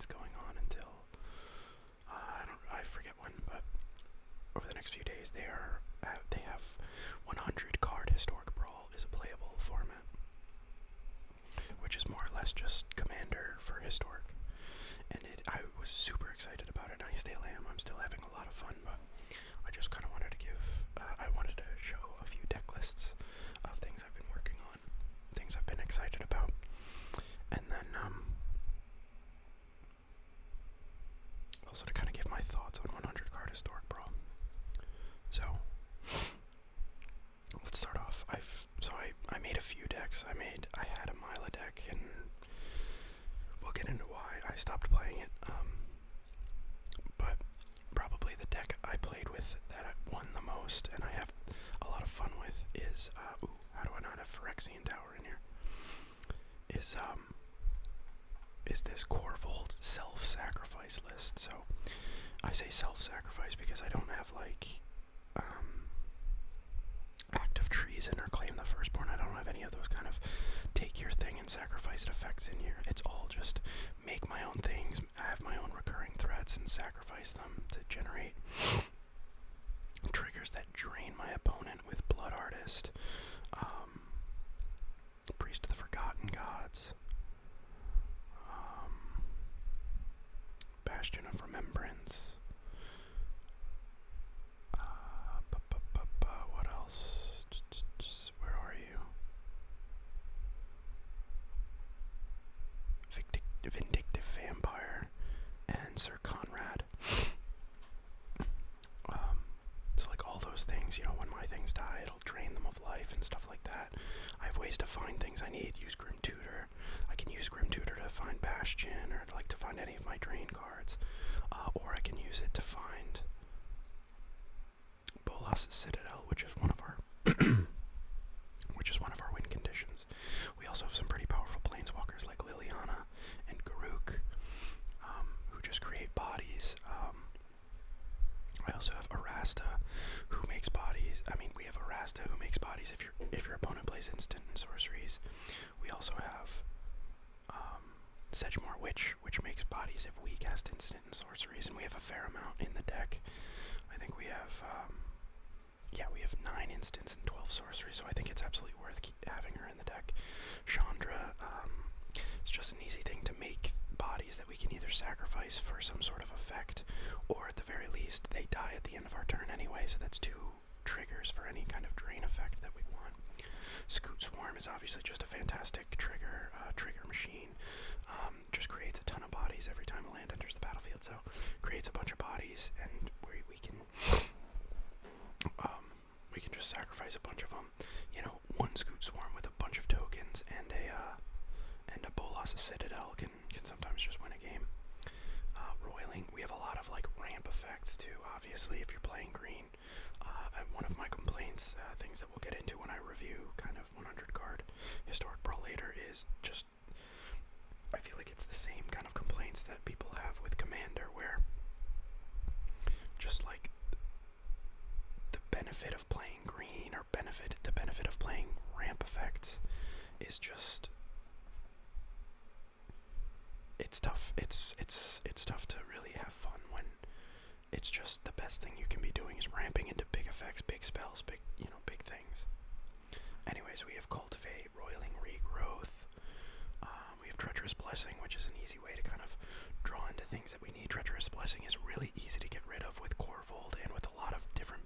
it's going on until I forget when, but over the next few days they have 100 card historic brawl is a playable format, which is more or less just Commander for historic. And I was super excited about it, and I still am. I'm still having a lot of fun, but I just kind of wanted to I wanted to show a few deck lists of things I've been working on, things I've been excited about, and then also to kind of give my thoughts on 100 card historic brawl. So let's start off. I made a few decks. I had a Mila deck, and we'll get into why I stopped playing it. But probably the deck I played with that I won the most, and I have a lot of fun with, is how do I not have Phyrexian Tower in here? Is this Corvold self-sacrifice list. So I say self-sacrifice because I don't have like active treason or claim the firstborn. I don't have any of those kind of take your thing and sacrifice it effects in here. It's all just make my own things, have my own recurring threats, and sacrifice them to generate triggers that drain my opponent with Blood Artist, Priest of the Forgotten Gods, Bastion of Remembrance. What else? Where are you? Vindictive Vampire and Sir Conrad. So like all those things, when my things die, it'll drain them of life and stuff like that. I have ways to find things I need. Use Grim Tutor. I can use Grim Tutor to find Bastion, or like to find any of my drain cards, or I can use it to find Bolas Citadel, which is one of our win conditions. We also have some pretty powerful planeswalkers like Liliana and Garruk, who just create bodies. I also have Arasta, who makes bodies. We have Arasta, who makes bodies if your opponent plays instant and sorceries. We also have Sedgemoor Witch, which makes bodies if we cast instant and sorceries, and we have a fair amount in the deck. I think we have we have 9 instants and 12 sorceries, so I think it's absolutely worth having her in the deck. Chandra, it's just an easy thing to make bodies that we can either sacrifice for some sort of effect, or at the very least, they die at the end of our turn anyway, so that's 2 triggers for any kind of drain effect that we want. Scoot Swarm is obviously just a fantastic trigger machine. Just creates a ton of bodies every time a land enters the battlefield, so creates a bunch of bodies, and we can just sacrifice a bunch of them. One Scoot Swarm with a bunch of tokens and a Bolas Citadel can sometimes just win a game. Roiling, we have a lot of like ramp effects too, obviously, if you're playing green. And one of my complaints, things that we'll get into when I review kind of 100 card historic brawl later, is just I feel like it's the same kind of complaints that people have with Commander, where just like the benefit of playing green, or the benefit of playing ramp effects, is just it's tough. It's tough to really have fun when it's just the best thing you can be doing is ramping into big effects, big spells, big things. Anyways, we have Cultivate, Roiling Regrowth. We have Treacherous Blessing, which is an easy way to kind of draw into things that we need. Treacherous Blessing is really easy to get rid of with Corvold and with a lot of different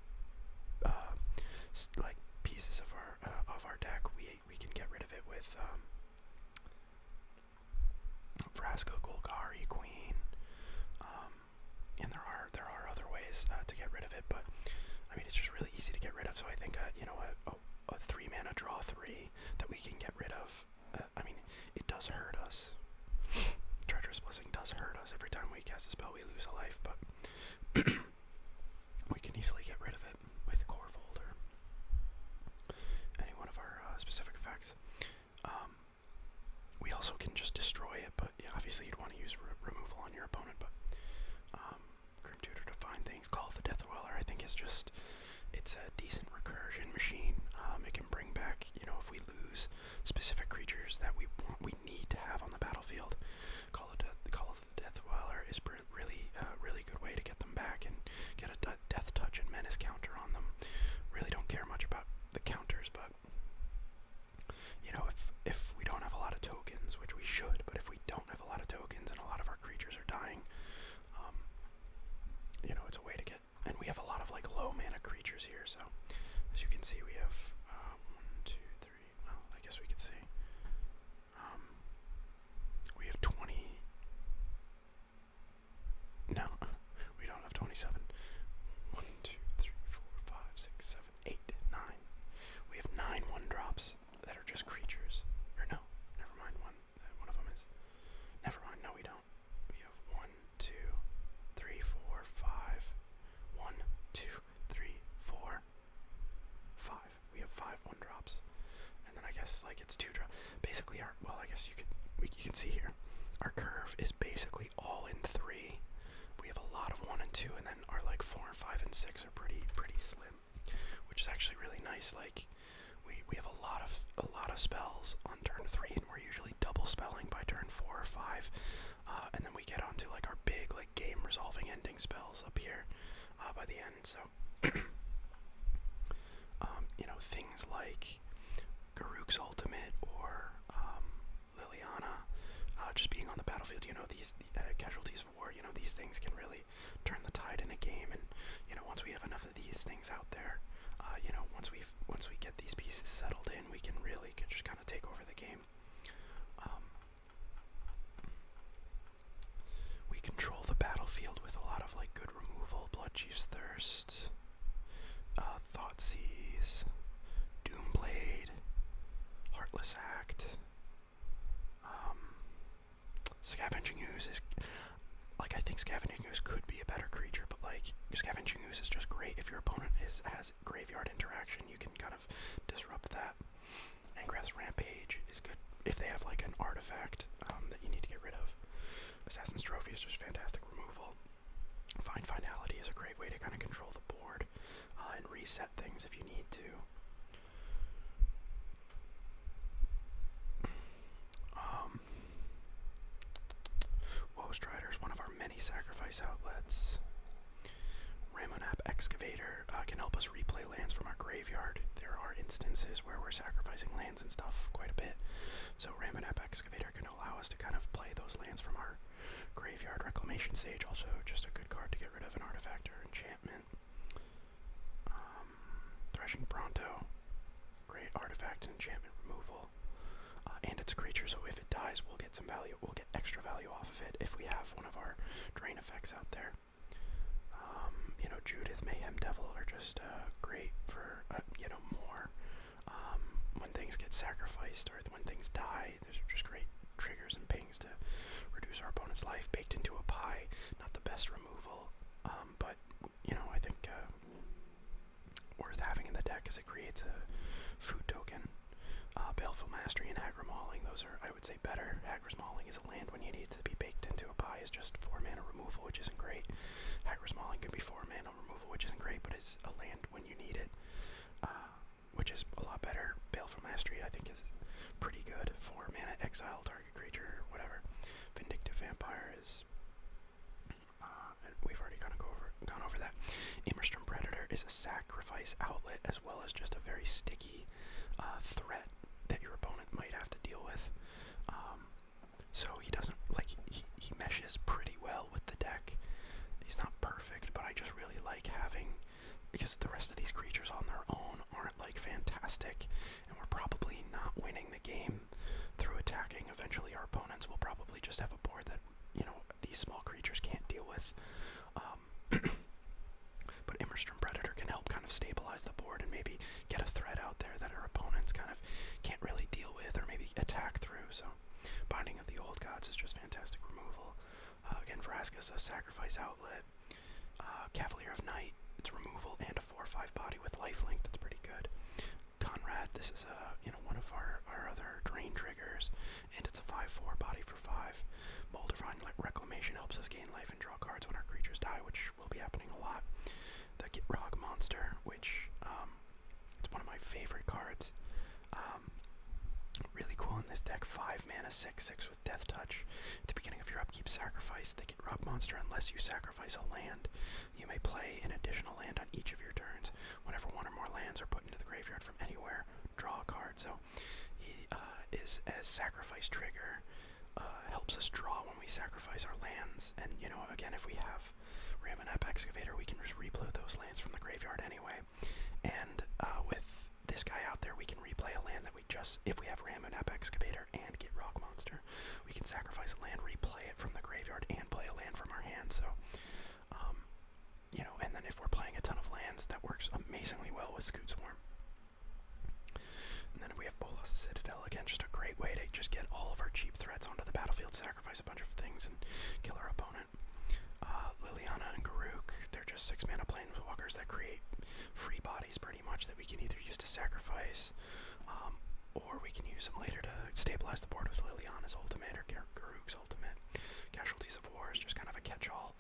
like pieces of our deck. We can get rid of it with Frasco, Golgari, Queen, and there are other ways to get rid of it, but it's just really easy to get rid of. So I think a 3-mana draw 3 that we can get rid of. It does hurt us. Treacherous Blessing does hurt us. Every time we cast a spell, we lose a life, but we can easily get rid of it with Corvold or any one of our specific effects. We also can just destroy it, but obviously you'd want to use removal on your opponent. But Grim Tutor to find things. Call of the Death Dweller, I think, is just, it's a decent recursion machine. It can bring back, if we lose specific creatures that we need to have on the battlefield. Call of the Death basically our, well, I guess you can see here, our curve is basically all in 3. We have a lot of 1 and 2, and then our like 4 and 5 and 6 are pretty slim, which is actually really nice. Like we have a lot of spells on turn 3, and we're usually double spelling by turn 4 or 5, and then we get onto like our big like game resolving ending spells up here by the end. So you know, things like Garuk's ultimate or Liliana just being on the battlefield, you know, these casualties of war, you know, these things can really turn the tide in a game. And you know, once we have enough of these things out there, you know, once we get these pieces settled in, we can really just kind of take over the game. We control the battlefield with a lot of like good removal, Bloodchief's Thirst, Thoughtseize, Doomblade, Heartless Act. Scavenging Ooze is, like, I think Scavenging Ooze could be a better creature, but like, Scavenging Ooze is just great if your opponent has graveyard interaction. You can kind of disrupt that. Angrath's Rampage is good if they have like an artifact that you need to get rid of. Assassin's Trophy is just fantastic removal. Find Finality is a great way to kind of control the board and reset things if you need to. Strider is one of our many sacrifice outlets. Ramonap Excavator can help us replay lands from our graveyard. There are instances where we're sacrificing lands and stuff quite a bit, so Ramonap Excavator can allow us to kind of play those lands from our graveyard. Reclamation Sage, also just a good card to get rid of an artifact or enchantment. Threshing Bronto, great artifact and enchantment removal. And it's a creature, so if it dies, we'll get some value. We'll get extra value off of it if we have one of our drain effects out there. You know, Judith, Mayhem Devil are just great for, you know, more when things get sacrificed or when things die. There's just great triggers and pings to reduce our opponent's life. Baked into a Pie, not the best removal, but, you know, I think worth having in the deck because it creates a food token. Baleful Mastery and Hagra Mauling, those are, I would say, better. Hagra's Mauling is a land when you need it to be baked into a pie, is just 4 mana removal, which isn't great. Hagra's Mauling can be 4 mana removal, which isn't great, but it's a land when you need it, which is a lot better. Baleful Mastery, I think, is pretty good. 4 mana, exile target creature, whatever. Vindictive Vampire is, we've already kind of gone over that. Immerstrom Predator is a sacrifice outlet, as well as just a very sticky threat that your opponent might have to deal with. So he doesn't, like, he meshes pretty well with the deck. He's not perfect, but I just really like having, because the rest of these creatures on their own aren't like fantastic, and we're probably not winning the game through attacking. Eventually our opponents will probably just have a board that, you know, these small creatures can't deal with. But Immerstrom Predator can help kind of stabilize the board and maybe get a threat out there that our opponents kind of can't really deal with or maybe attack through. So Binding of the Old Gods is just fantastic removal. Again, Vraska's a sacrifice outlet. Cavalier of Night, it's removal and a 4/5 body with lifelink. That's pretty good. Conrad, this is you know, one of our other drain triggers, and it's a 5/4 body for 5. Moldavine Reclamation helps us gain life and draw cards when our creatures die, which will be happening a lot. The Gitrog Monster, which it's one of my favorite cards. Really cool in this deck. 5 mana, 6/6 with Death Touch. At the beginning of your upkeep, sacrifice the Gitrog Monster unless you sacrifice a land. You may play an additional land on each of your turns. Whenever one or more lands are put into the graveyard from anywhere, draw a card. So he is a sacrifice trigger. Helps us draw when we sacrifice our lands. And, you know, again, if we have Ramonap Excavator, we can just replay those lands from the graveyard anyway. And with this guy out there, we can replay a land that we just, if we have Ramonap Excavator and get Rock Monster, we can sacrifice a land, replay it from the graveyard, and play a land from our hand. So, you know, and then if we're playing a ton of lands, that works amazingly well with Scoot Swarm. And then we have Bolas Citadel, again, just a great way to just get all of our cheap threats onto the battlefield, sacrifice a bunch of things, and kill our opponent. Liliana and Garuk, they're just 6 mana planeswalkers that create free bodies pretty much that we can either use to sacrifice, or we can use them later to stabilize the board with Liliana's ultimate or Garuk's ultimate. Casualties of War is just kind of a catch-all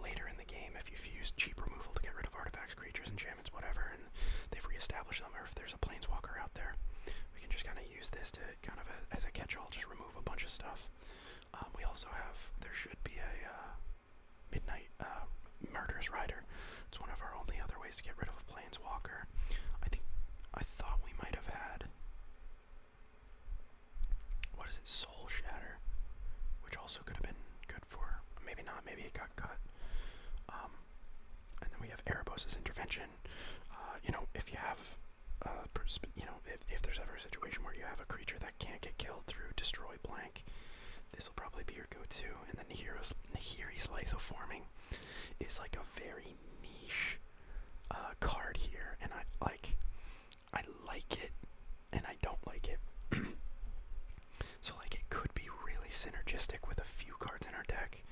later in the game if you've used cheap removal to get rid of artifacts, creatures, enchantments, whatever, and they've reestablished them, or if there's a planeswalker out there, we can just kind of use this to kind of as a catch-all, just remove a bunch of stuff. We also have, there should be a Midnight Murderous Rider. It's one of our only other ways to get rid of a planeswalker. I thought we might have had, what is it, Soul Shatter, which also could have been good for, maybe not, maybe it got cut. And then we have Erebos' Intervention. If you have, if there's ever a situation where you have a creature that can't get killed through Destroy Blank, this will probably be your go-to. And then Nahiri's Lithoforming is like a very niche card here, and I like it, and I don't like it. So like it could be really synergistic with a few cards in our deck,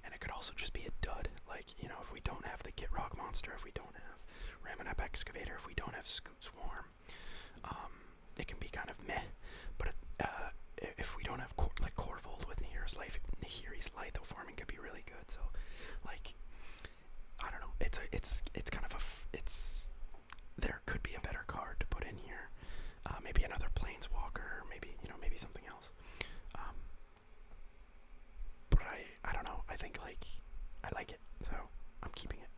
and it could also just be a dud. Like, if we don't have the Gitrog monster, if we don't have Ramunap Excavator, if we don't have Scoot Swarm, it can be kind of meh. But if we don't have Corvold with Nahiri's Lithoforming could be really good. So, like, I don't know. It's kind of there could be a better card to put in here. Maybe another Planeswalker, maybe something else. But I don't know. I think I like it, so I'm keeping it.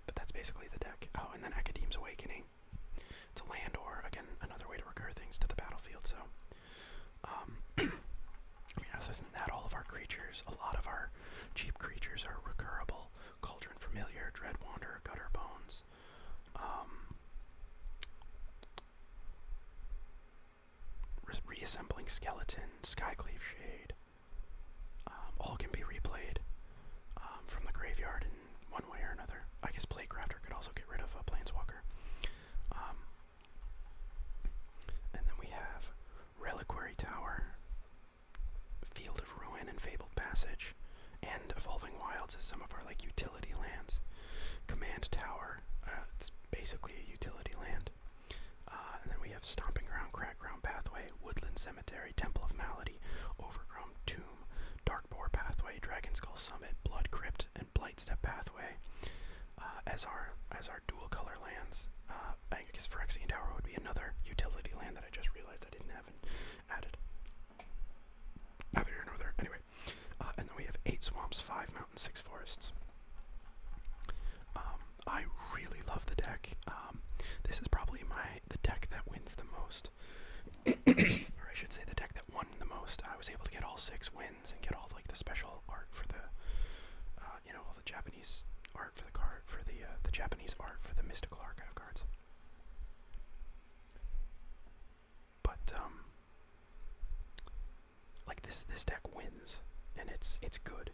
But that's basically the deck. Oh, and then Academ's Awakening. It's a land, or again another way to recur things to the battlefield. So, other than that, all of our creatures, a lot of our cheap creatures are recurable. Cauldron Familiar, Dread Wanderer, Gutter Bones. Reassembling Skeleton, Skycleave Shade, all can be replayed from the graveyard in one way or another. I guess Plaguecrafter could also get rid of a Planeswalker. And then we have Reliquary Tower, Field of Ruin and Fabled Passage, and Evolving Wilds as some of our utility lands. Command Tower, it's basically a utility land. And then we have Stomping Ground, Crackground Pathway, Woodland Cemetery, Temple of Malady, Overgrown Tomb, Darkboar Pathway, Dragonskull Summit, Blood Crypt, and Blightstep Pathway as our dual color lands. I guess Phyrexian Tower would be another utility land that I just realized I didn't have added. Neither here nor there. Anyway, and then we have 8 swamps, 5 mountains, 6 forests. I really love the deck. This is probably the deck that wins the most, or I should say the deck that won the most. I was able to get all 6 wins and get all the special art for the, all the Japanese art for the card, for the Japanese art for the Mystical Archive cards. But this deck wins, and it's good.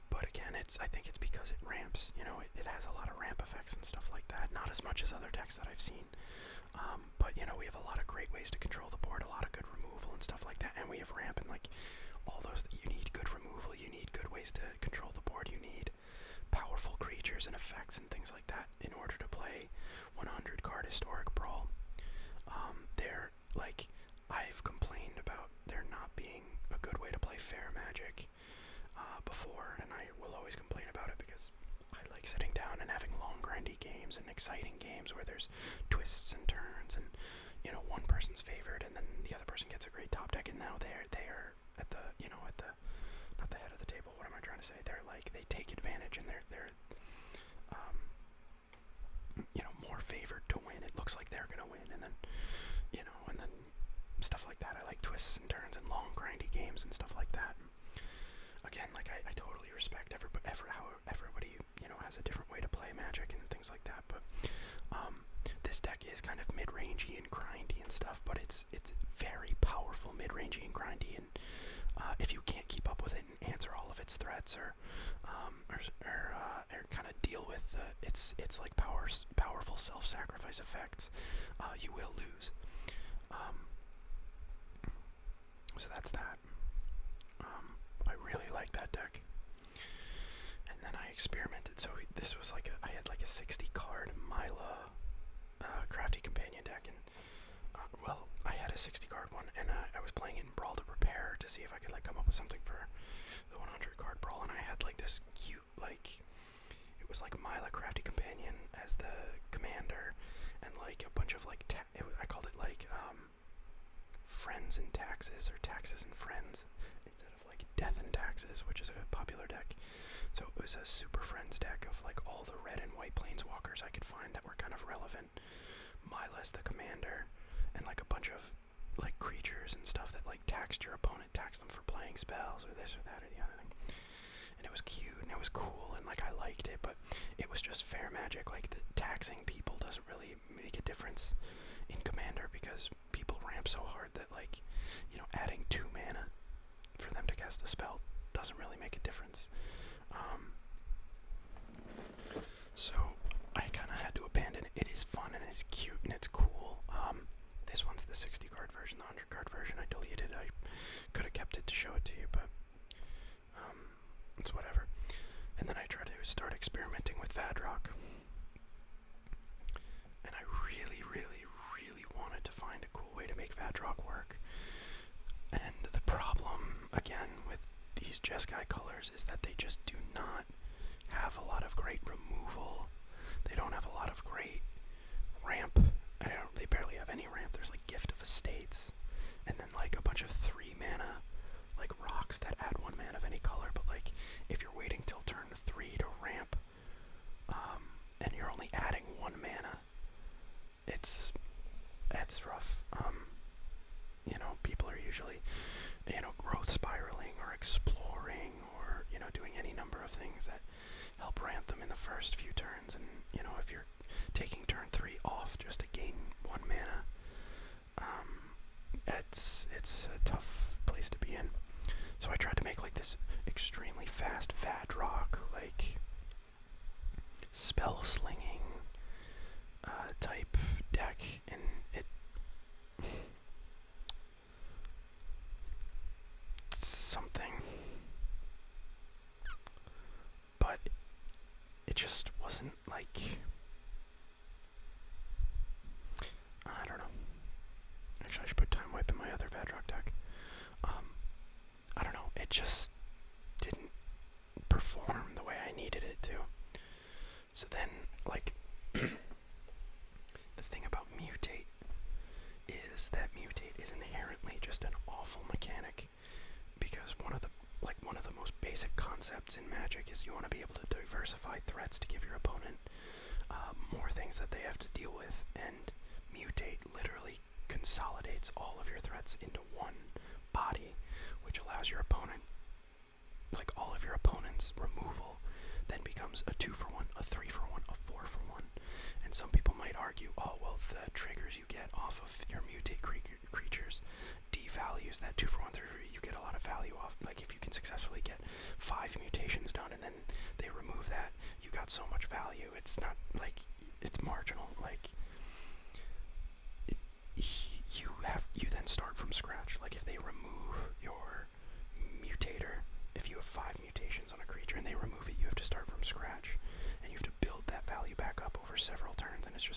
But again, I think it's because it ramps. It has a lot of ramp effects and stuff like that. Not as much as other decks that I've seen. But we have a lot of great ways to control the board, a lot of good removal and stuff like that. And we have ramp and all those. You need good removal. You need good ways to control the board. You need powerful creatures and effects and things like that in order to play 100 card historic Brawl. I've complained about there not being a good way to play fair Magic before, and I will always complain about it because I like sitting down and having long grindy games and exciting games where there's twists and turns and one person's favored and then the other person gets a great top deck, and now they are at the not the head of the table. What am I trying to say? They're they take advantage and they're more favored to win. It looks like they're gonna win, and then stuff like that. I like twists and turns and long grindy games and stuff like that. Again, I totally respect how everybody has a different way to play Magic and things like that, but this deck is kind of mid-rangey and grindy and stuff, but it's very powerful mid-rangey and grindy, and if you can't keep up with it and answer all of its threats or kind of deal with its powerful self-sacrifice effects, you will lose. So that's that. I really like that deck. And then I experimented. So this was I had a 60 card Myla Crafty Companion deck, and Well, I had a 60 card one, and I was playing it in Brawl to prepare to see if I could like come up with something for the 100 card Brawl, and I had like this cute like it was like Mila Crafty Companion as the commander, and like a bunch of like I called it like Friends and Taxes or Taxes and Friends instead of like Death and Taxes, which is a popular deck. So it was a Super Friends deck of like all the red and white planeswalkers I could find that were kind of relevant. Mila's the commander, and like a bunch of like creatures and stuff that like taxed your opponent, taxed them for playing spells or this or that or the other thing. And it was cute and it was cool and like I liked it, but it was just fair magic. Like the taxing people doesn't really make a difference in Commander because people ramp so hard that like, you know, adding 2 mana for them to cast a spell doesn't really make a difference. So I kind of had to abandon it. It is fun and it's cute and it's cool. This one's the 60 card version, the 100 card version. I deleted it. I could have kept it to show it to you, but it's whatever. And then I tried to start experimenting with Vadrok. And I really, really, really wanted to find a cool way to make Vadrok work. And the problem, again, with these Jeskai colors is that they just do not have a lot of great removal. They don't have a lot of great ramp. They barely have any ramp. There's like Gift of Estates, and then like a bunch of 3 mana like rocks that add 1 mana of any color. But like if you're waiting till turn 3 to ramp, and you're only adding 1 mana, it's rough. You know, people are usually, you know, growth spiraling or exploring or, you know, doing any number of things that help ramp them in the first few turns. And, you know, if you're taking turn 3 off just to gain 1 mana, it's a tough place to be in. So I tried to make like this extremely fast Vadrok, like spell slinging type deck, and it's something, but it just wasn't like, I don't know. Actually, I should put Time Wipe in my other Vadrok deck. I don't know. It just didn't perform the way I needed it to. So then, like, the thing about Mutate is that Mutate is inherently just an awful mechanic, because one of the most basic concepts in Magic is you want to be able to diversify threats to give your opponent more things that they have to deal with, and Mutate literally consolidates all of your threats into one body, which allows your opponent, like all of your opponent's removal, then becomes a 2-for-1, a 3-for-1, a 4-for-1. And some people might argue, oh, well, the triggers you get off of your Mutate creatures devalues that 2-for-1, 3-for-1. You get a lot of value off. Like, if you can successfully get 5 mutations done and then they remove that, you got so much value. It's not, like, it's marginal. Like, you then start from scratch. Like, if they remove your mutator, if you have 5 mutations on a creature and they remove it, you have to start from scratch, and you have to build that value back up over several turns, and it's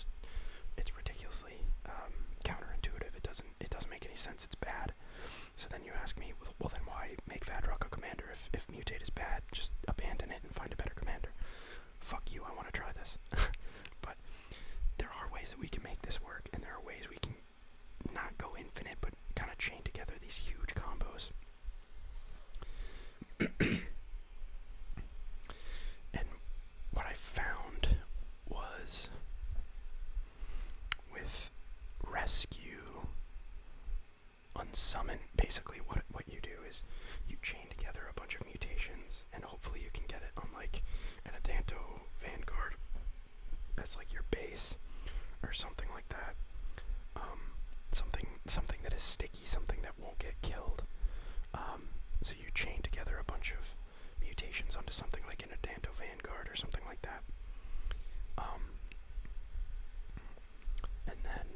ridiculously counterintuitive. It doesn't make any sense. It's bad. So then you ask me, well then why make Vadrok a commander? If Mutate is bad, just abandon it and find a better commander. Fuck you, I want to try this. But there are ways that we can make this work, and there are ways we can not go infinite, but kind of chain together these huge combos. And what I found was with Rescue, Unsummon, basically what you do is you chain together a bunch of mutations, and hopefully you can get it on like an Adanto Vanguard as like your base or something like that. Something that is sticky, something that won't get killed. So you chain together a bunch of mutations onto something like an Adanto Vanguard or something like that. And then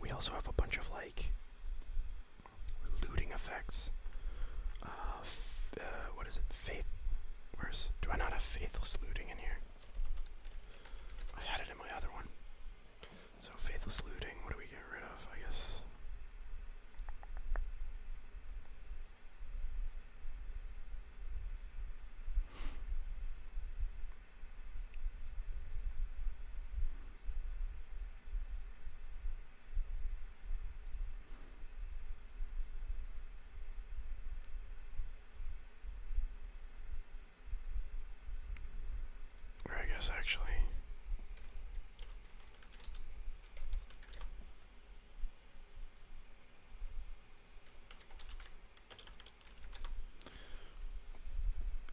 we also have a bunch of like looting effects. What is it? Do I not have Faithless Looting in here? I had it in my other one. So faithless looting, what do we get rid of, I guess? Or I guess actually.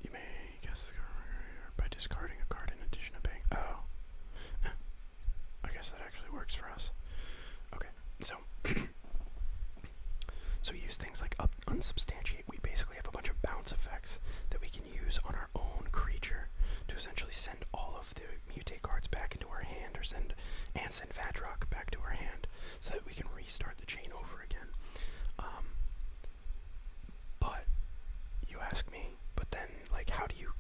You may guess by discarding a card in addition to paying. Oh. I guess that actually works for us. Okay, so so we use things like unsubstantiate. We basically have a bunch of bounce effects that we can use on our own creature to essentially send all of the mutate cards back into our hand, or send Vadrok back to our hand, so that we can restart the chain over again. But you ask me, but then like, how do you,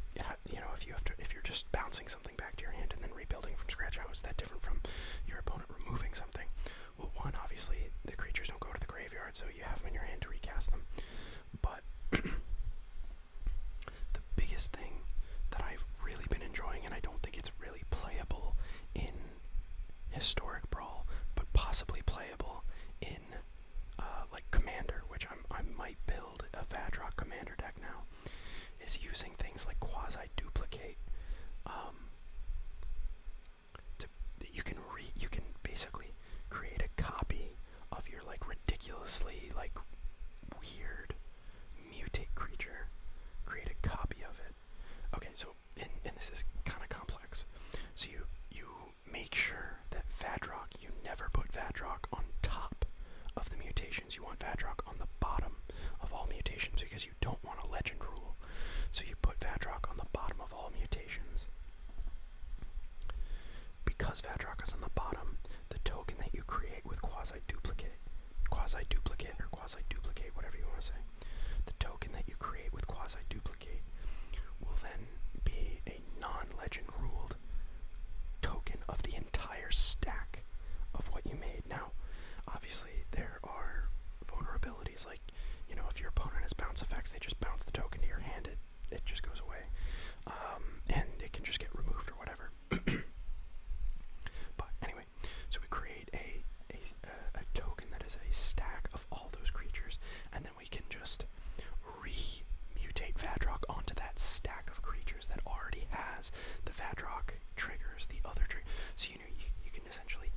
if you're just bouncing something back to your hand and then rebuilding from scratch, how is that different from your opponent removing something? Well, one, obviously the creatures don't go to the graveyard, so you have them in your hand to recast them. But the biggest thing that I've really been enjoying, and I don't think it's really playable in Historic Brawl, but possibly playable in like Commander, which I might build a Vadrok Commander deck now, is using things like quasi-duplicate. You can basically create a copy of your like ridiculously like weird mutate creature. Create a copy of it. Okay, so and this is kind of complex. So you make sure that Vadrok, you never put Vadrok on top of the mutations. You want Vadrok on the bottom of all mutations, because you don't want a legend rule. So you put Vadrok on the bottom of all mutations. Because Vadrok is on the bottom, the token that you create with quasi-duplicate, whatever you want to say, the token that you create with quasi-duplicate will then be a non-legend ruled token of the entire stack of what you made. Now, obviously, there are vulnerabilities, like, if your opponent has bounce effects, they just bounce the token to your hand, it just goes away, and it can just get removed or whatever. But anyway, so we create a token that is a stack of all those creatures, and then we can just mutate Vadrok onto that stack of creatures that already has the Vadrok triggers, the other triggers. So you can essentially,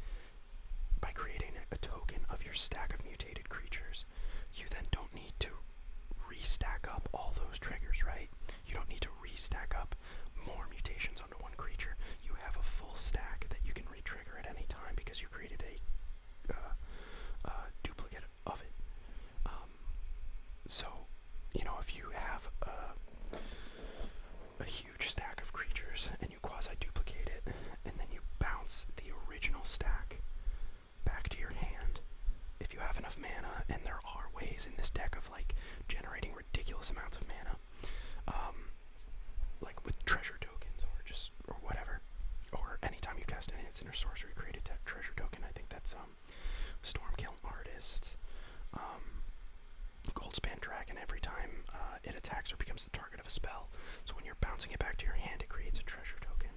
by creating a token of your stack of mutated creatures, you then don't need to restack up all those triggers, right? You don't need to restack up more mutations onto one creature. You have a full stack that you can re-trigger at any time because you created a duplicate of it. So, if you have a huge stack of creatures and you quasi-duplicate it, and then you bounce the original stack back to your hand, if you have enough mana, and there are ways in this deck of like generating ridiculous amounts of mana, like with treasure tokens or whatever, or anytime you cast an instant or sorcery, create a treasure token. I think that's Stormkill Artist, Goldspan Dragon. Every time it attacks or becomes the target of a spell, so when you're bouncing it back to your hand, it creates a treasure token.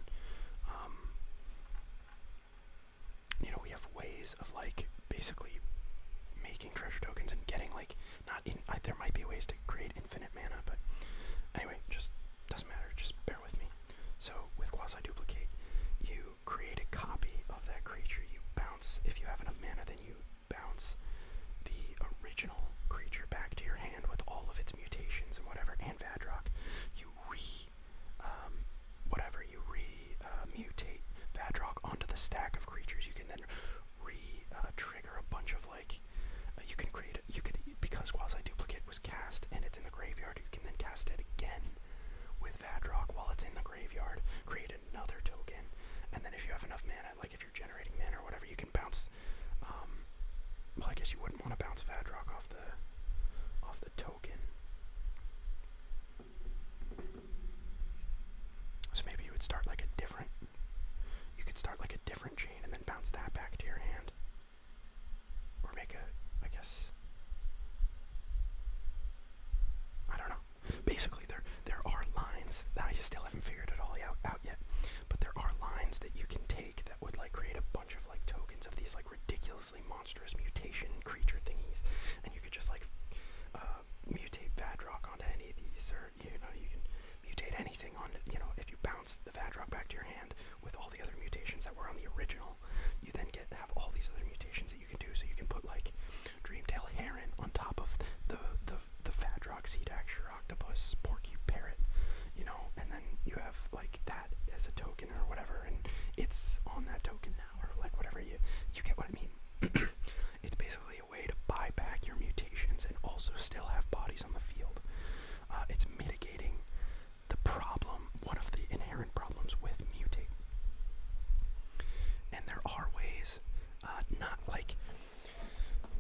We have ways of like basically making treasure tokens and getting like there might be ways to create infinite mana, but anyway, just doesn't matter. Just bear with me. So with quasi-duplicate, you create a copy of that creature. You bounce, if you have enough mana, then you bounce the original creature back to your hand with all of its mutations and whatever, and Vadrok. You mutate Vadrok onto the stack of creatures. You can then trigger a bunch of like, because quasi-duplicate was cast and it's in the graveyard, you can then cast it again with Vadrok while it's in the graveyard, create another token, and then if you have enough mana, like if you're generating mana or whatever, you can bounce, well, I guess you wouldn't want to bounce Vadrok off the token. So maybe you would start like could start like a different chain and then bounce that back to your hand. Or make a, I guess, I don't know. Basically, there are lines that I still haven't figured it all out yet. But there are lines that you can take that would like create a bunch of like tokens of these like ridiculously monstrous mutation creature thingies, and you could just like mutate Vadrok onto any of these, or you know, you can mutate anything on, you know, if you bounce the Vadrok back to your hand with all the other mutations that were on the original, you then have all these other mutations that you can do. So you can put like Dreamtail Heron on top of the Vadrok Sea-Daxter Octopus Porky Parrot, you know, and then you have like that as a token or whatever, and it's on that token now, or like whatever, you get what I mean. It's basically a way to buy back your mutations and also still have bodies on the field. It's mitigating the problem, one of the inherent problems with mutate. And there are ways, not like,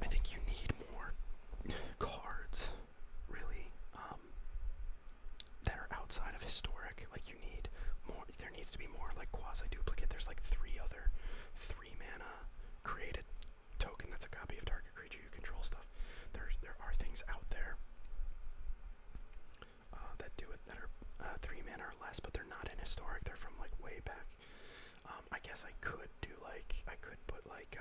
I think you need more cards, really, that are outside of historic. Like you need more, there needs to be more like quasi-duplicate. There's like 3 other 3-mana created token that's a copy of target creature you control stuff. There are things out there that do it, that are 3 mana or less, but they're not in historic. They're from like way back. I guess I could do like, I could put like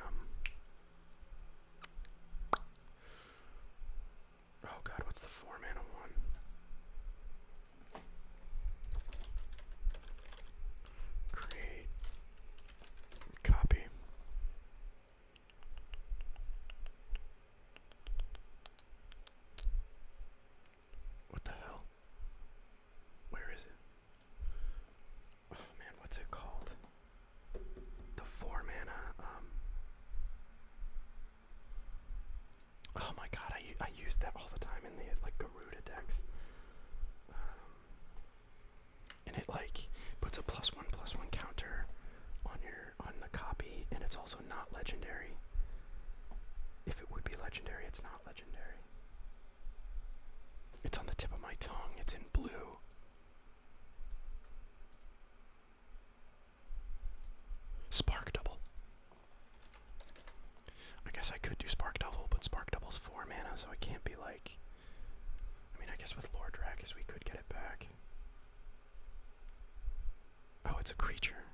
oh god, what's the 4-mana one? Create copy. What the hell? Where is it? Oh man, what's it called? The 4-mana, oh my god, I use that all the time in the like Garuda decks. And it like puts a +1/+1 counter on the copy, and it's also not legendary. If it would be legendary, it's not legendary. It's on the tip of my tongue. It's in blue. Spark Double. I guess I could do Spark Double, but Spark Double's 4 mana, so it can't be like, I mean, I guess with Lord Drakus we could get it back. Oh, it's a creature.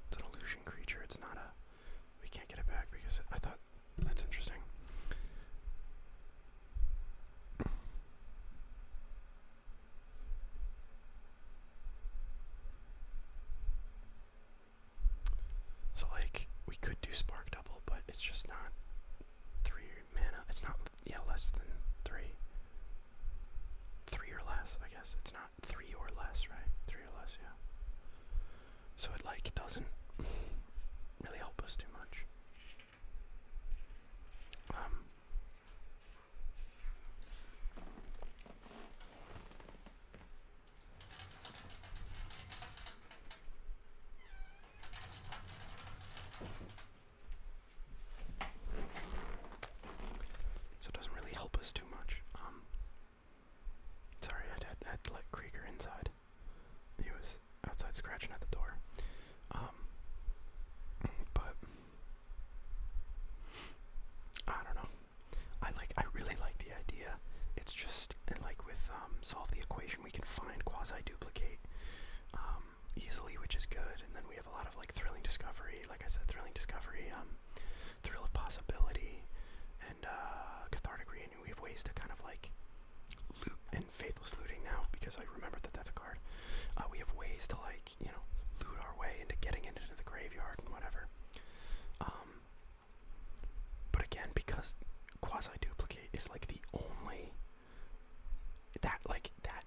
It's an illusion creature. It's not a, we can't get it back because I thought, that's interesting. So like, we could do Spark Double, but it's just not 3 mana. It's not, yeah, less than 3. 3 or less, I guess. It's not 3 or less, right? 3 or less, yeah. So it like doesn't really help us too much. So it doesn't really help us too much. Sorry, I had to let Krieger inside. He was outside scratching at the door. But I don't know. I really like the idea. It's just, and like with solve the equation, we can find quasi-duplicate easily, which is good. And then we have a lot of like thrilling discovery. Like I said, thrilling discovery, thrill of possibility, and cathartic reunion. We have ways to kind of like loot, and faithless looting now because I remembered that that's a card. We have ways to like, you know, loot our way into getting into the graveyard and whatever. But again, because quasi-duplicate is like the only, that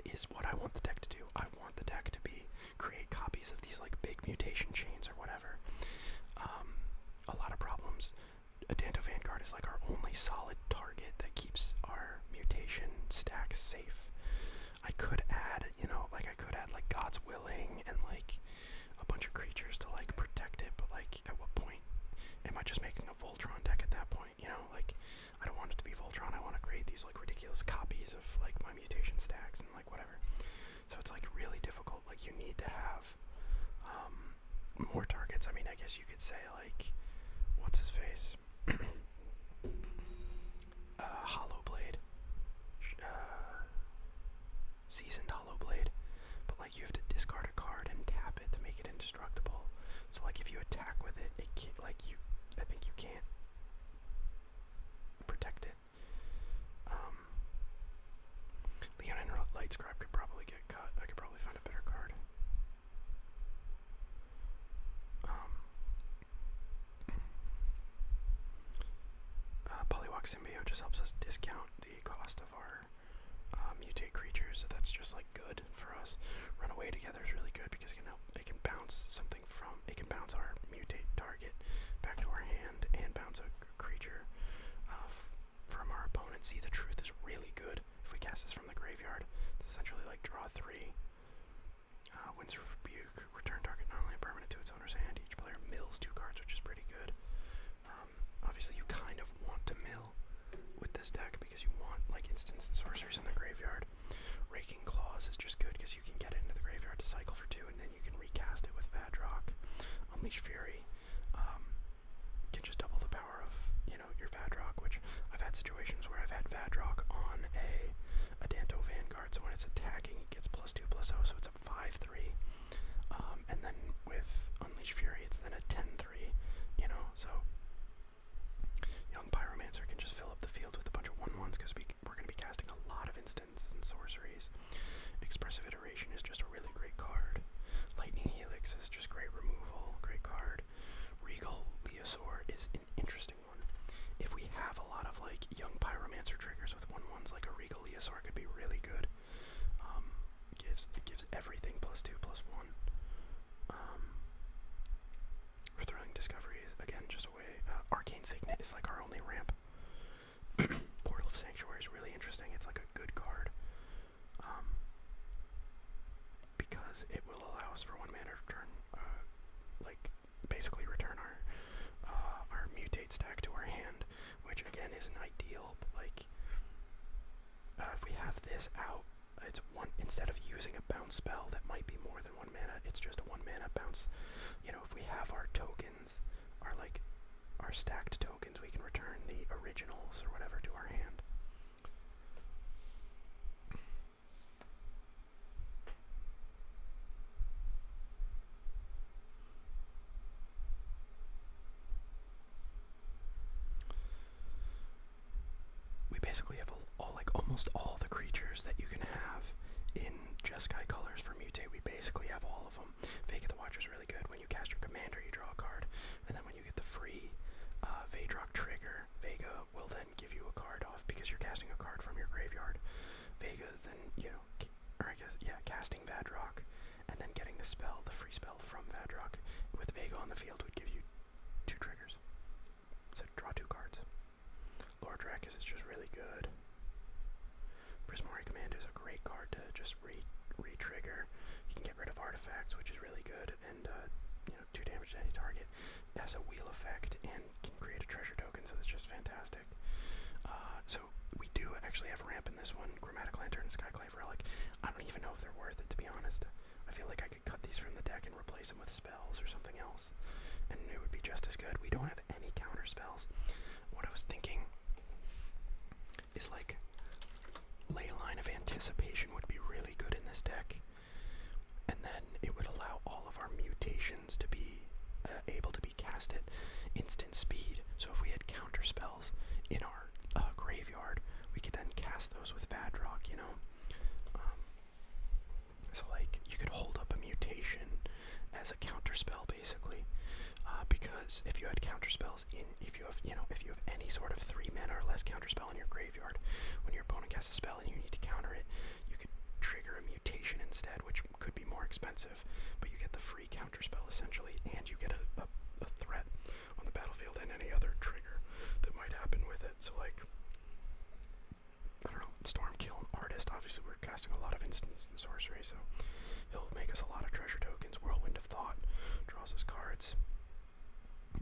is what I want the deck to do. I want the deck to be create copies of these like big mutation chains or whatever. A lot of problems. Adanto Vanguard is like our only solid target that keeps our mutation stacks safe. I could add, you know, like I could add like God's Willing and like a bunch of creatures to like protect it, but like at what point am I just making a Voltron deck at that point? You know, like I don't want it to be Voltron. I want to create these like ridiculous copies of like my mutation stacks and like whatever. So it's like really difficult. Like you need to have more targets targets. I mean, I guess you could say, like, what's his face? Hollow Blade. Seasoned Hollow Blade. But, like, you have to discard a card and tap it to make it indestructible. So, like, if you attack with it, it can't, like, I think you can't protect it. Leonin Light Scribe could probably get cut. I could probably find a better card. Polywalk Symbiote just helps us discount the cost of our mutate creatures, so that's just like good for us. Runaway Together is really good because it can bounce something it can bounce our mutate target back to our hand and bounce a creature from our opponent. See the Truth is really good if we cast this from the graveyard. It's essentially like draw 3. Winds of Rebuke, return target not only a permanent to its owner's hand. Each player mills 2 cards, which is pretty good. Obviously you kind of want to mill with this deck because you want like instants and sorceries in the graveyard. Raking Claws is just good because you can get it into the graveyard to cycle for 2 and then you can recast it with Vadrok. Unleash Fury can just double the power of, your Vadrok, which I've had situations where I've had Vadrok on a Danto Vanguard, so when it's attacking it gets +2/+0, so it's a 5/3. And then with Unleash Fury it's then a 10/3, so Young Pyromancer can just fill up the field with a bunch of 1/1s because we're going to be casting a lot of instants and sorceries. Expressive Iteration is just a really great card. Lightning Helix is just great removal, great card. Regal Leosaur is an interesting one. If we have a lot of like Young Pyromancer triggers with 1/1s, like a Regal Leosaur could be really good. It gives everything +2/+1. Thrilling Discovery is again just a way. Arcane Signet is like our only ramp. Portal of Sanctuary is really interesting. It's like a good card. Because it will allow us for 1 mana to return, like basically return our mutate stack to our hand, which again isn't ideal, but like if we have this out, it's one instead of using a bounce spell that might be more than 1 mana, it's just a 1 mana bounce. If we have our tokens, our stacked tokens, we can return the originals or whatever to our hand. We basically have almost all the creatures that you can have in Jeskai colors for mutate. We basically have all of them. Vega the Watcher is really good. When you cast your commander, you draw a card, and then when you get the free Vadrok trigger, Vega will then give you a card off because you're casting a card from your graveyard. Vega then, casting Vadrok and then getting the spell, the free spell from Vadrok with Vega on the field would give you 2 triggers. So draw 2 cards. Lord Drakus is just really good. Prismari Command is a great card to just re-trigger. You can get rid of artifacts, which is really good, and 2 damage to any target. It has a wheel effect and can create a treasure token, so that's just fantastic. So we do actually have ramp in this one. Chromatic Lantern and Skyclave Relic. I don't even know if they're worth it, to be honest. I feel like I could cut these from the deck and replace them with spells or something else, and it would be just as good. We don't have any counter spells. What I was thinking is like Leyline of Anticipation would be really good in this deck, and then it would allow all of our mutations to be able to be cast at instant speed. So if we had counter spells in our graveyard, we could then cast those with Vadrok, so like you could hold up a mutation as a counter spell basically, because if you had counter spells if you have any sort of 3 mana or less counter spell in your graveyard, when your opponent casts a spell and you need to counter it, you could trigger a mutation instead, which could be more expensive, but you get the free counter spell essentially, and you get a threat on the battlefield and any other trigger that might happen with it. So like, I don't know, Stormkill and Artist, obviously we're casting a lot of instants and sorcery, so he'll make us a lot of treasure tokens. Whirlwind of Thought draws us cards.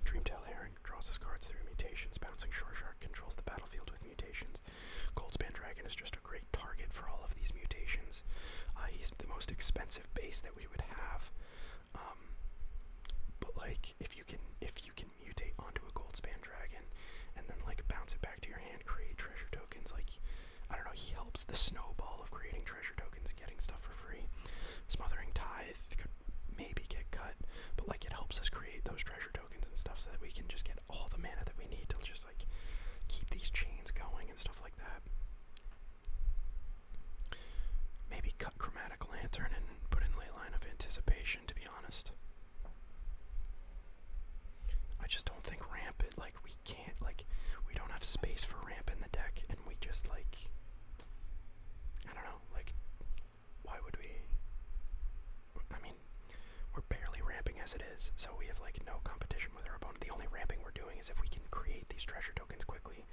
Dreamtail Heron draws us cards through mutations. Bouncing Shore Shark controls the battlefield with mutations. Goldspan Dragon is just a great target for all of these mutations. He's the most expensive base that we would have. But like like if you can mutate onto a gold span dragon and then like bounce it back to your hand, create treasure tokens, like I don't know, he helps the snowball of creating treasure tokens, getting stuff for free. Smothering Tithe could maybe get cut, but like it helps us create those treasure tokens and stuff so that we can just get all the mana that we need to just like keep these chains going and stuff like that. Maybe cut Chromatic Lantern and put in Leyline of Anticipation, to be honest. I just don't think ramp it, like we can't, like we don't have space for ramp in the deck, and we just like, I don't know, like why would we? I mean, we're barely ramping as it is, so we have like no competition with our opponent. The only ramping we're doing is if we can create these treasure tokens quickly,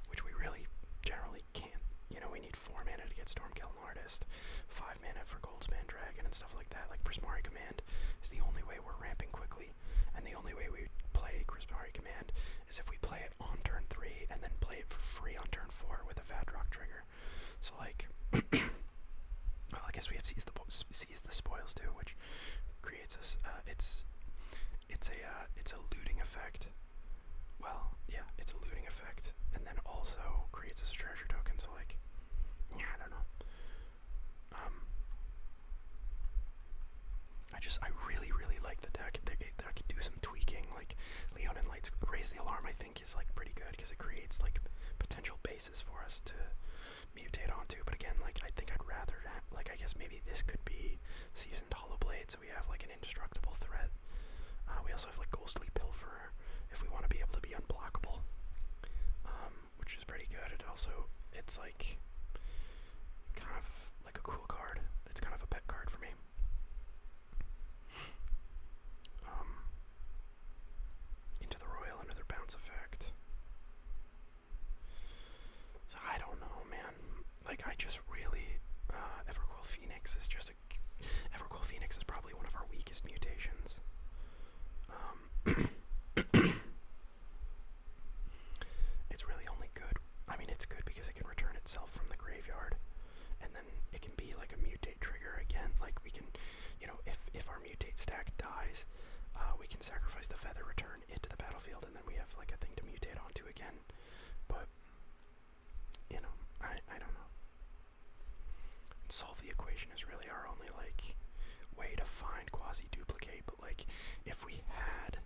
which we really generally can't. You know, we need 4 mana to get Stormkill Artist, 5 mana for Goldspan Dragon and stuff like that. Like Prismari Command is the only way we're ramping quickly, and the only way we play Prismari Command is if we play it on turn 3 and then play it for free on turn 4 with a Vadrok trigger. So like, well, I guess we have Seize the Spoils too, which creates us. It's a looting effect. Well, yeah, it's a looting effect, and then also creates us a treasure token. So like, yeah, I don't know. I really like the deck. I could do some tweaking. Like Leonin Lights Raise the Alarm, I think is like pretty good because it creates like potential bases for us to mutate onto. But again, like I think I'd rather like I guess maybe this could be Seasoned Hollowblade, so we have like an indestructible threat. We also have like Ghostly Pilferer if we want to be able to be unblockable, which is pretty good. It's like kind of like a cool card. It's kind of a pet card for me. Into the Royal, another bounce effect. So I don't know, man. Like I just really, Everquill Phoenix is just Everquill Phoenix is probably one of our weakest mutations. It's really only good. I mean, it's good because it can return itself from the graveyard, and then it can be like a mutate trigger again. Like we can, you know, if our mutate stack dies, we can sacrifice the feather, return it to the battlefield, and then we have like a thing to mutate onto again. But you know, I don't know. Solve the Equation is really our only like way to find quasi-duplicate, but like if we had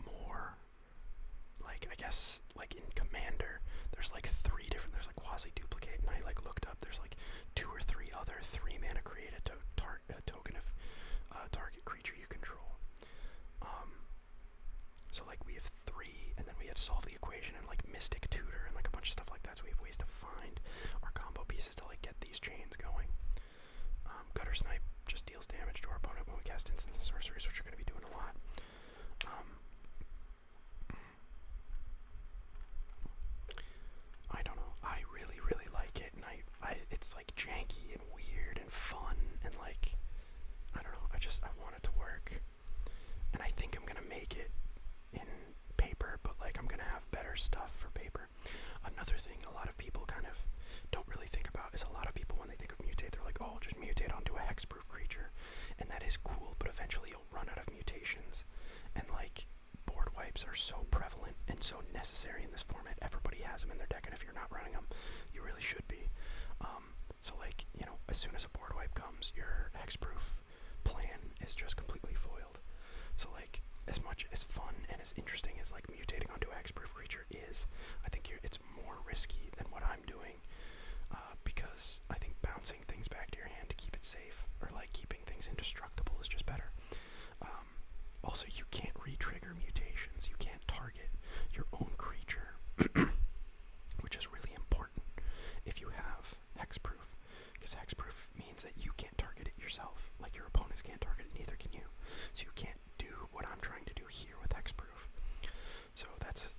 more, like I guess like in Commander there's like 3 different, there's like quasi-duplicate, and I like looked up, there's like 2 or 3 other 3 mana created token of target creature you control. So like we have 3, and then we have Solve the Equation and like Mystic Tutor and like a bunch of stuff like that, so we have ways to find our combo pieces to like get these chains going. Gutter Snipe just deals damage to our opponent when we cast instants and sorceries, which we're going to be doing a lot. I don't know. I really like it, and it's like janky and weird and fun, and like I don't know. I want it to work, and I think I'm gonna make it in paper, but like I'm gonna have better stuff for paper. Another thing a lot of people kind of don't really think about is a lot of people when they think of mutate, they're like, oh, just mutate onto a hexproof creature, and that is cool, but eventually you'll run out of mutations, and like board wipes are so prevalent and so necessary in this format. Everybody has them in their deck, and if you're not running them, you really should be. So like, you know, as soon as a board wipe comes, your hexproof plan is just completely foiled. So like, as much as fun and as interesting as like mutating onto a hexproof creature is, I think it's more risky than what I'm doing, because I think bouncing things back to your hand to keep it safe, or like keeping things indestructible, is just better. Also, you can't re-trigger mutations. You can't target your own creature, which is really important if you have hexproof, because hexproof means that you can't target it yourself. Like your opponents can't target it, neither can you. So you can't do what I'm trying to do here with hexproof. So that's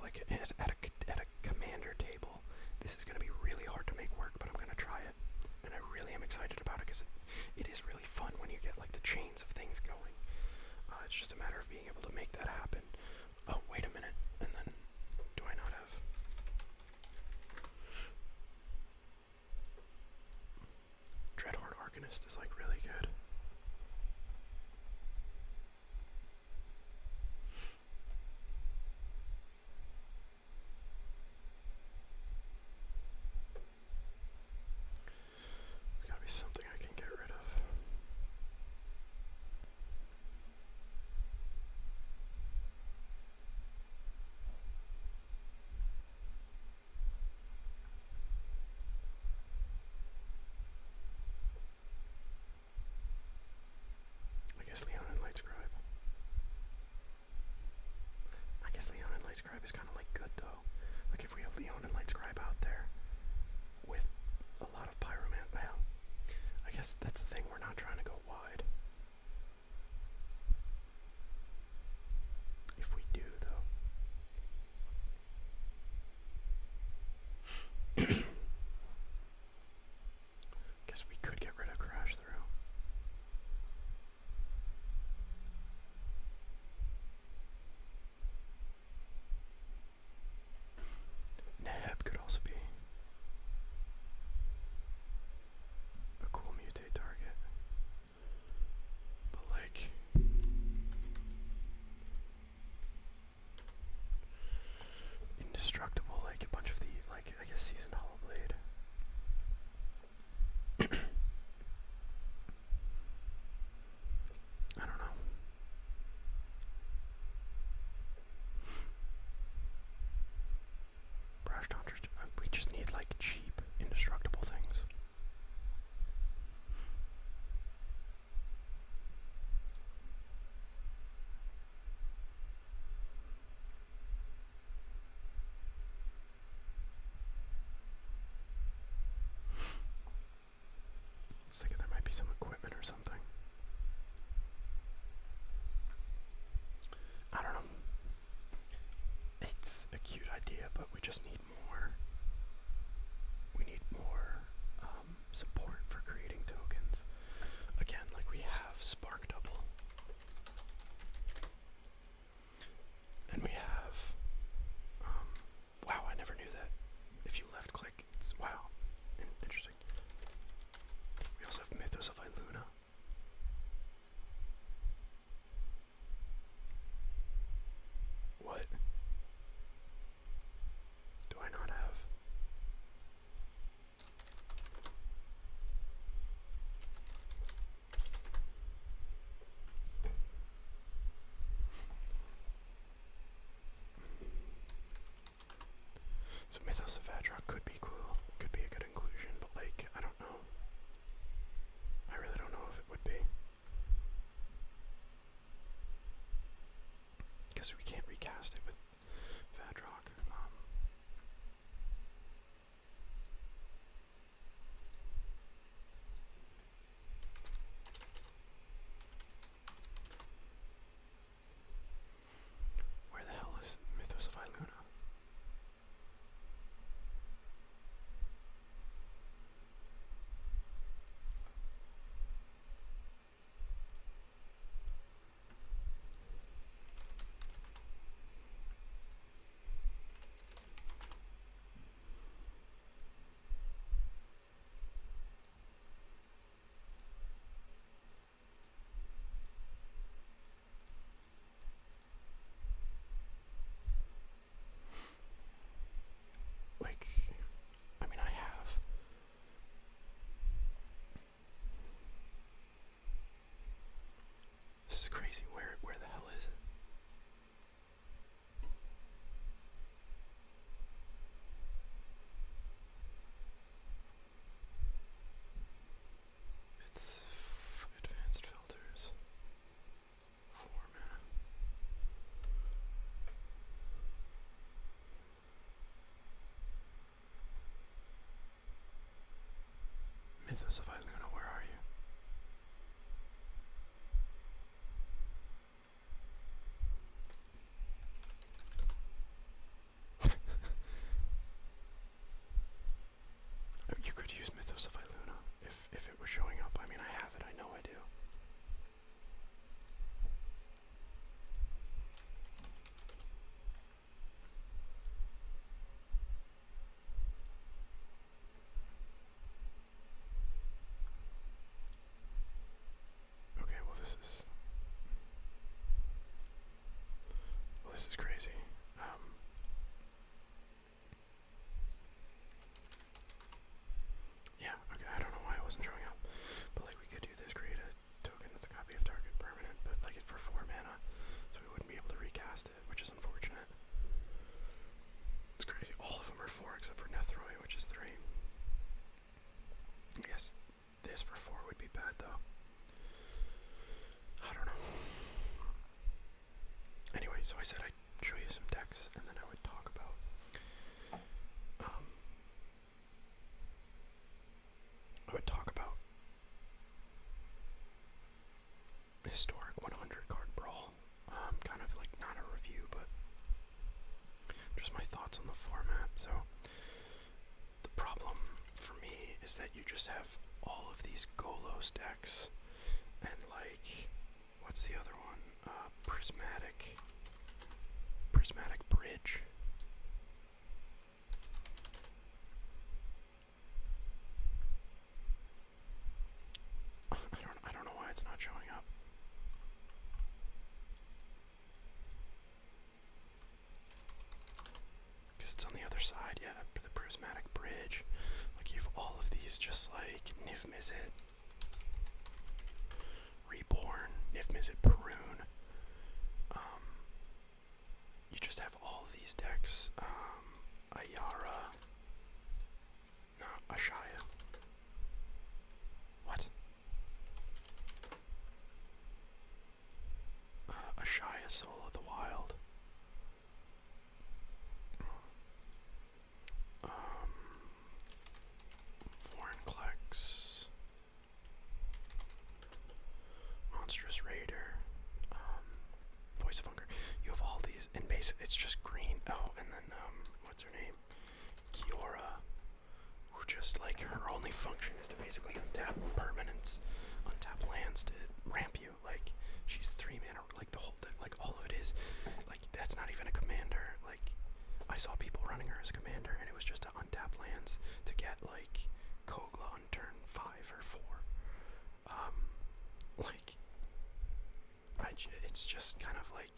like at a commander table, this is going to be really hard to make work, but I'm going to try it. And I really am excited about it because it is really fun when you get like the chains of things going. It's just a matter of being able to make that happen. Oh, wait a minute. And then, do I not have... Dreadhorde Arcanist is like really good. There's gotta be something I can get rid of. I guess Leonin Lightscribe. I guess Leonin Lightscribe is kind of like good though. Like if we have Leonin Lightscribe out there with a lot of Pyroman, well, I guess that's the thing, we're not trying to go wide. If we do though. Guess we could get rid of Crash Through. Neheb could also be a cool mutate target. But like indestructible, like a bunch of the like I guess Seasoned Hollowblade. I don't know. Brash Taunters, we just need like cheap, indestructible things. I was thinking there might be some equipment or something. I don't know. It's a cute idea, but we just need more. We need more support for creating tokens. Again, like we have Spark Double. And we have, wow, I never knew that. If you left click, it's, wow, interesting. We also have Mythos of Iluna. What? Do I not have? So Mythos of Vadrok could be cool, could be a good inclusion, but like, I don't know. I really don't know if it would be. Because we can't recast it with Vadrok. Where the hell is Mythos of Iluna? Like, I mean, I have. This is crazy. Where the hell is it? It's advanced filters. 4 mana. Mythos of Iluna, where are you? 4 except for Nethroi, which is 3. I guess this for 4 would be bad though. I don't know. Anyway, so I said I'd show you some decks and then I would talk about historic 100 card Brawl. Kind of like not a review, but just my thoughts on the format. So the problem for me is that you just have all of these Golos decks and like, what's the other one? Prismatic Bridge. I don't know why it's not showing up. Because it's on the other side, yeah, the Prismatic Bridge. Like, you have all of these just like Niv Mizzet, Reborn, Niv Mizzet Perun. You just have all of these decks. Ayara. No, Ashaya. What? Ashaya Soul of the Wild. Vorinclex. Monstrous Raider. Voice of Hunger. You have all these, and basically it's just green. Oh, and then what's her name? Kiora, who just like her only function is to basically untap permanents, untap lands to ramp you. Like she's 3 mana. Like the whole, like all of it is, like that's not even a commander. Like I saw people running her as a commander, and it was just to untap lands to get like Kogla on turn 5 or 4. Like it's just kind of like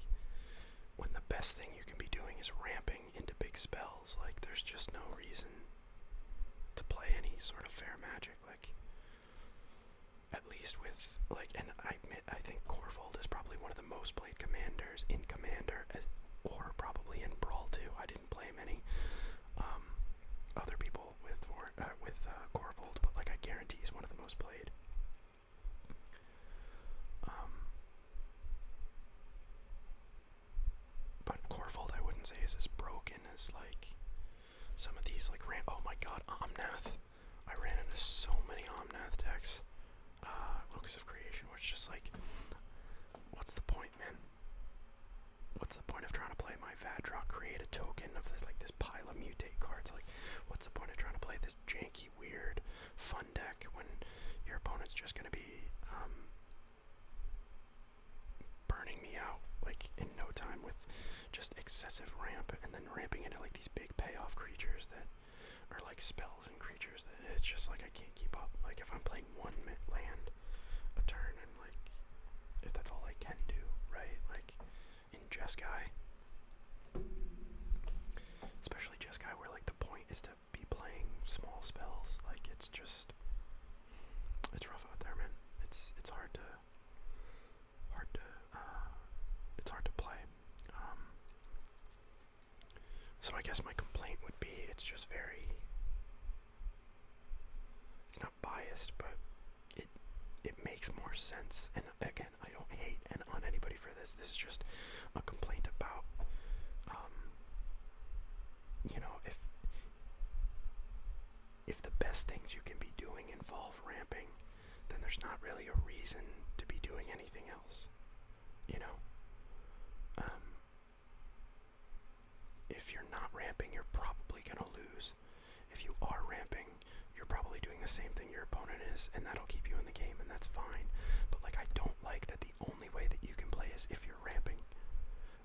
when the best thing you can be doing is ramping into big spells. Like there's just no reason to play any sort of fair magic. Like at least with like, and I admit I think Corvold is probably one of the most played commanders in Commander, or probably in Brawl too. I didn't play many other people with Corvold, but like I guarantee he's one of the most played. But Corvold I wouldn't say is as broken as like some of these like oh my god, Omnath. I ran into so many Omnath decks. Locus of Creation, which just like, what's the point, man? What's the point of trying to play my Vadrok, create a token of this, like this pile of mutate cards? Like, what's the point of trying to play this janky, weird, fun deck when your opponent's just gonna be burning me out like in no time with just excessive ramp, and then ramping into like these big payoff creatures that are like spells and creatures that it's just like I can't keep up. Like if I'm playing one land a turn, and like if that's all I can do, right? Like in Jeskai, especially Jeskai, where like the point is to be playing small spells. Like it's rough out there, man. It's hard to play. So I guess my complaint would be it's just very, it's not biased, but it makes more sense. And again, I don't hate on anybody for this. This is just a complaint about you know, if the best things you can be doing involve ramping, then there's not really a reason to be doing anything else, you know? If you're not ramping, you're probably gonna lose. If you are ramping, you're probably doing the same thing your opponent is, and that'll keep you in the game, and that's fine. But like, I don't like that the only way that you can play is if you're ramping.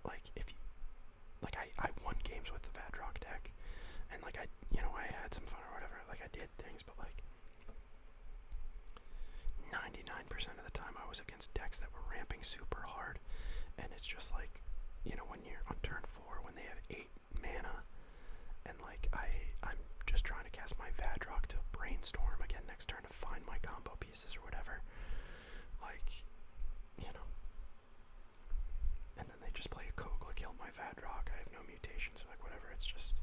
Like, if you, like I won games with the Vadrok deck, and like I had some fun or whatever, like I did things, but like 99% of the time I was against decks that were ramping super hard, and it's just like, you know, when you're on turn 4, when they have 8 mana, and like I'm just trying to cast my Vadrok to brainstorm again next turn to find my combo pieces or whatever, like, you know, and then they just play a Kogla, kill my Vadrok, I have no mutations, like whatever. It's just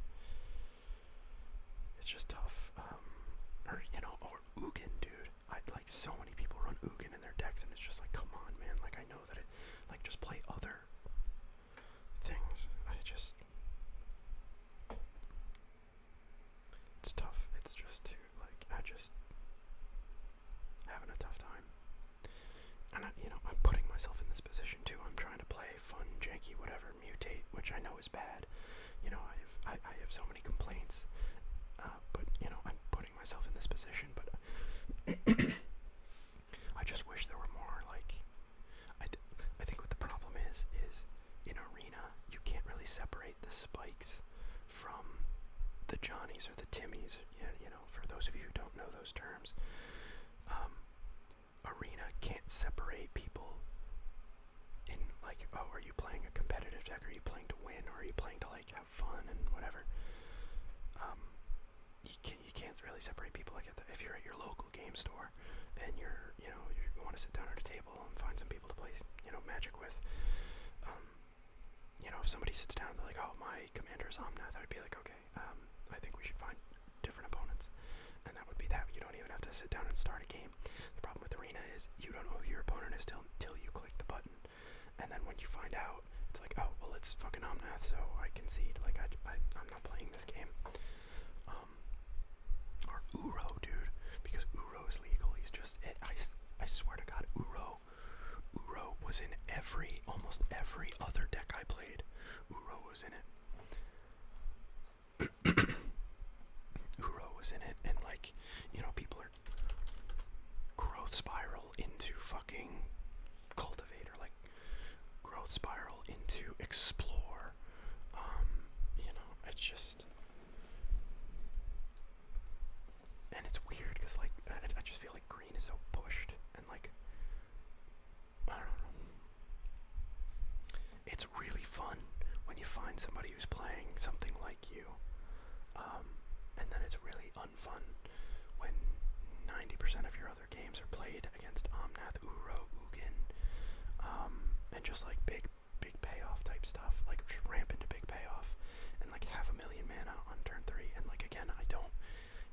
just tough. Or Ugin, dude. Like so many people run Ugin in their decks, and it's just like, come on, man. Like I know that it, like just play other things. It's tough. It's just too like I just having a tough time. And I'm putting myself in this position too. I'm trying to play fun, janky, whatever, mutate, which I know is bad. I have so many complaints, but I'm putting myself in this position. But I just wish there were more. Like, I think what the problem is in Arena you can't really separate the spikes from the Johnnies or the Timmies. For those of you who don't know those terms, Arena can't separate people in like, oh, are you playing a competitive deck? Are you playing to win, or are you playing to like have fun and whatever? You can't really separate people like that. If you're at your local game store and you want to sit down at a table and find some people to play Magic with, if somebody sits down and they're like, oh, my commander is Omnath, I'd be like, okay, I think we should find different opponents, and that would be that. You don't even have to sit down and start a game. The problem with Arena is you don't know who your opponent is till you click the button, and then when you find out, it's like, oh, well, it's fucking Omnath, so I concede. Like, I'm not playing this game. Or Uro, dude, because Uro is legal. He's just it. I swear to God, Uro was in almost every other deck I played. Uro was in it. Uro was in it, and like, people are growth spiral into fucking cultivator, like growth spiral into explore. It's just, and it's weird because like I just feel like green is so pushed, and like I don't know. It's really fun when you find somebody who's playing something like you, and then it's really unfun when 90% of your other games are played against Omnath, Uro, Ugin, and just like big payoff type stuff, like just ramp into big payoff, and like half a million mana on turn 3. And like again, I don't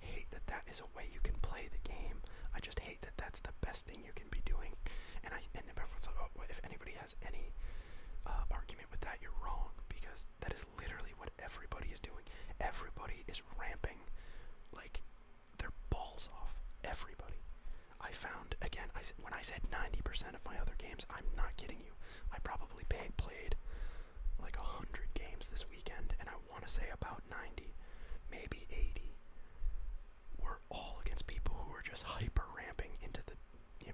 hate that is a way you can play the game. I just hate that that's the best thing you can be doing. And everyone's like, oh, if anybody has any argument with that, you're wrong, because that is literally what everybody is doing. Everybody is ramping like their balls off. Everybody. I found, again, when I said 90% of my other games, I'm not kidding you. I probably played like 100 games this weekend, and I want to say about 90, maybe 80, were all against people who were just hyper ramping into the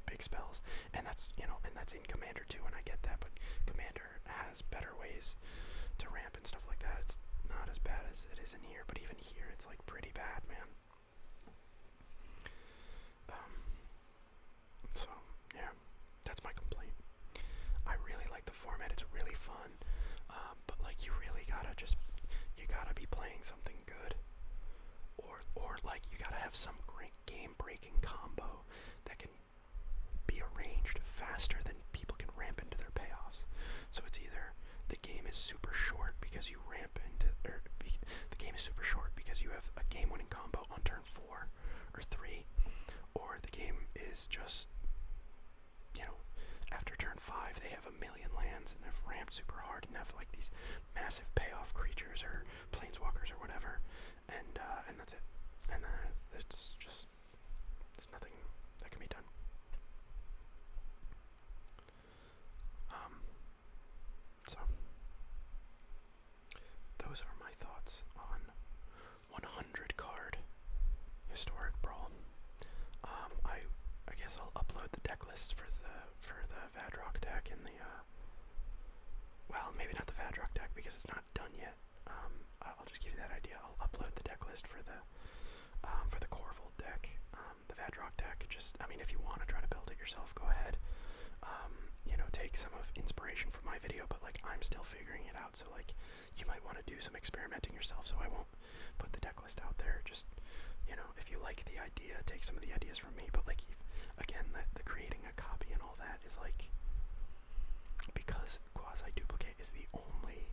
big spells. And that's, and that's in Commander too, and I get that, but Commander has better ways to ramp and stuff like that. It's not as bad as it is in here, but even here, it's like pretty bad, man. So, yeah, that's my complaint. I really like the format. It's really fun. But like, you really gotta be playing something good. Or like, you gotta have some great game-breaking combo that can be arranged faster than people can ramp into their payoffs. So it's either the game is super short because you ramp into, the game is super short because you have a game-winning combo on turn 4 or 3, or the game is just, after turn 5 they have a million lands and they've ramped super hard and have like these massive payoff creatures or planeswalkers or whatever, and that's it. And then there's nothing that can be done. So those are my thoughts on 100 card historic Brawl. I guess I'll upload the deck lists for the Vadrok deck and the well, maybe not the Vadrok deck because it's not done yet. I'll just give you that idea. I'll upload the deck list for the Corvold deck, the Vadrok deck. Just, I mean, if you want to try to build it yourself, go ahead. Take some of inspiration from my video, but like, I'm still figuring it out, so like, you might want to do some experimenting yourself, so I won't put the deck list out there. Just, if you like the idea, take some of the ideas from me, but like, again, the creating a copy and all that is like, because quasi-duplicate is the only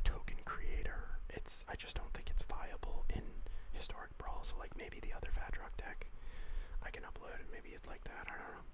token creator, I just don't think it's viable in historic Brawl, so like maybe the other Vadrok deck I can upload and maybe you'd like that, I don't know.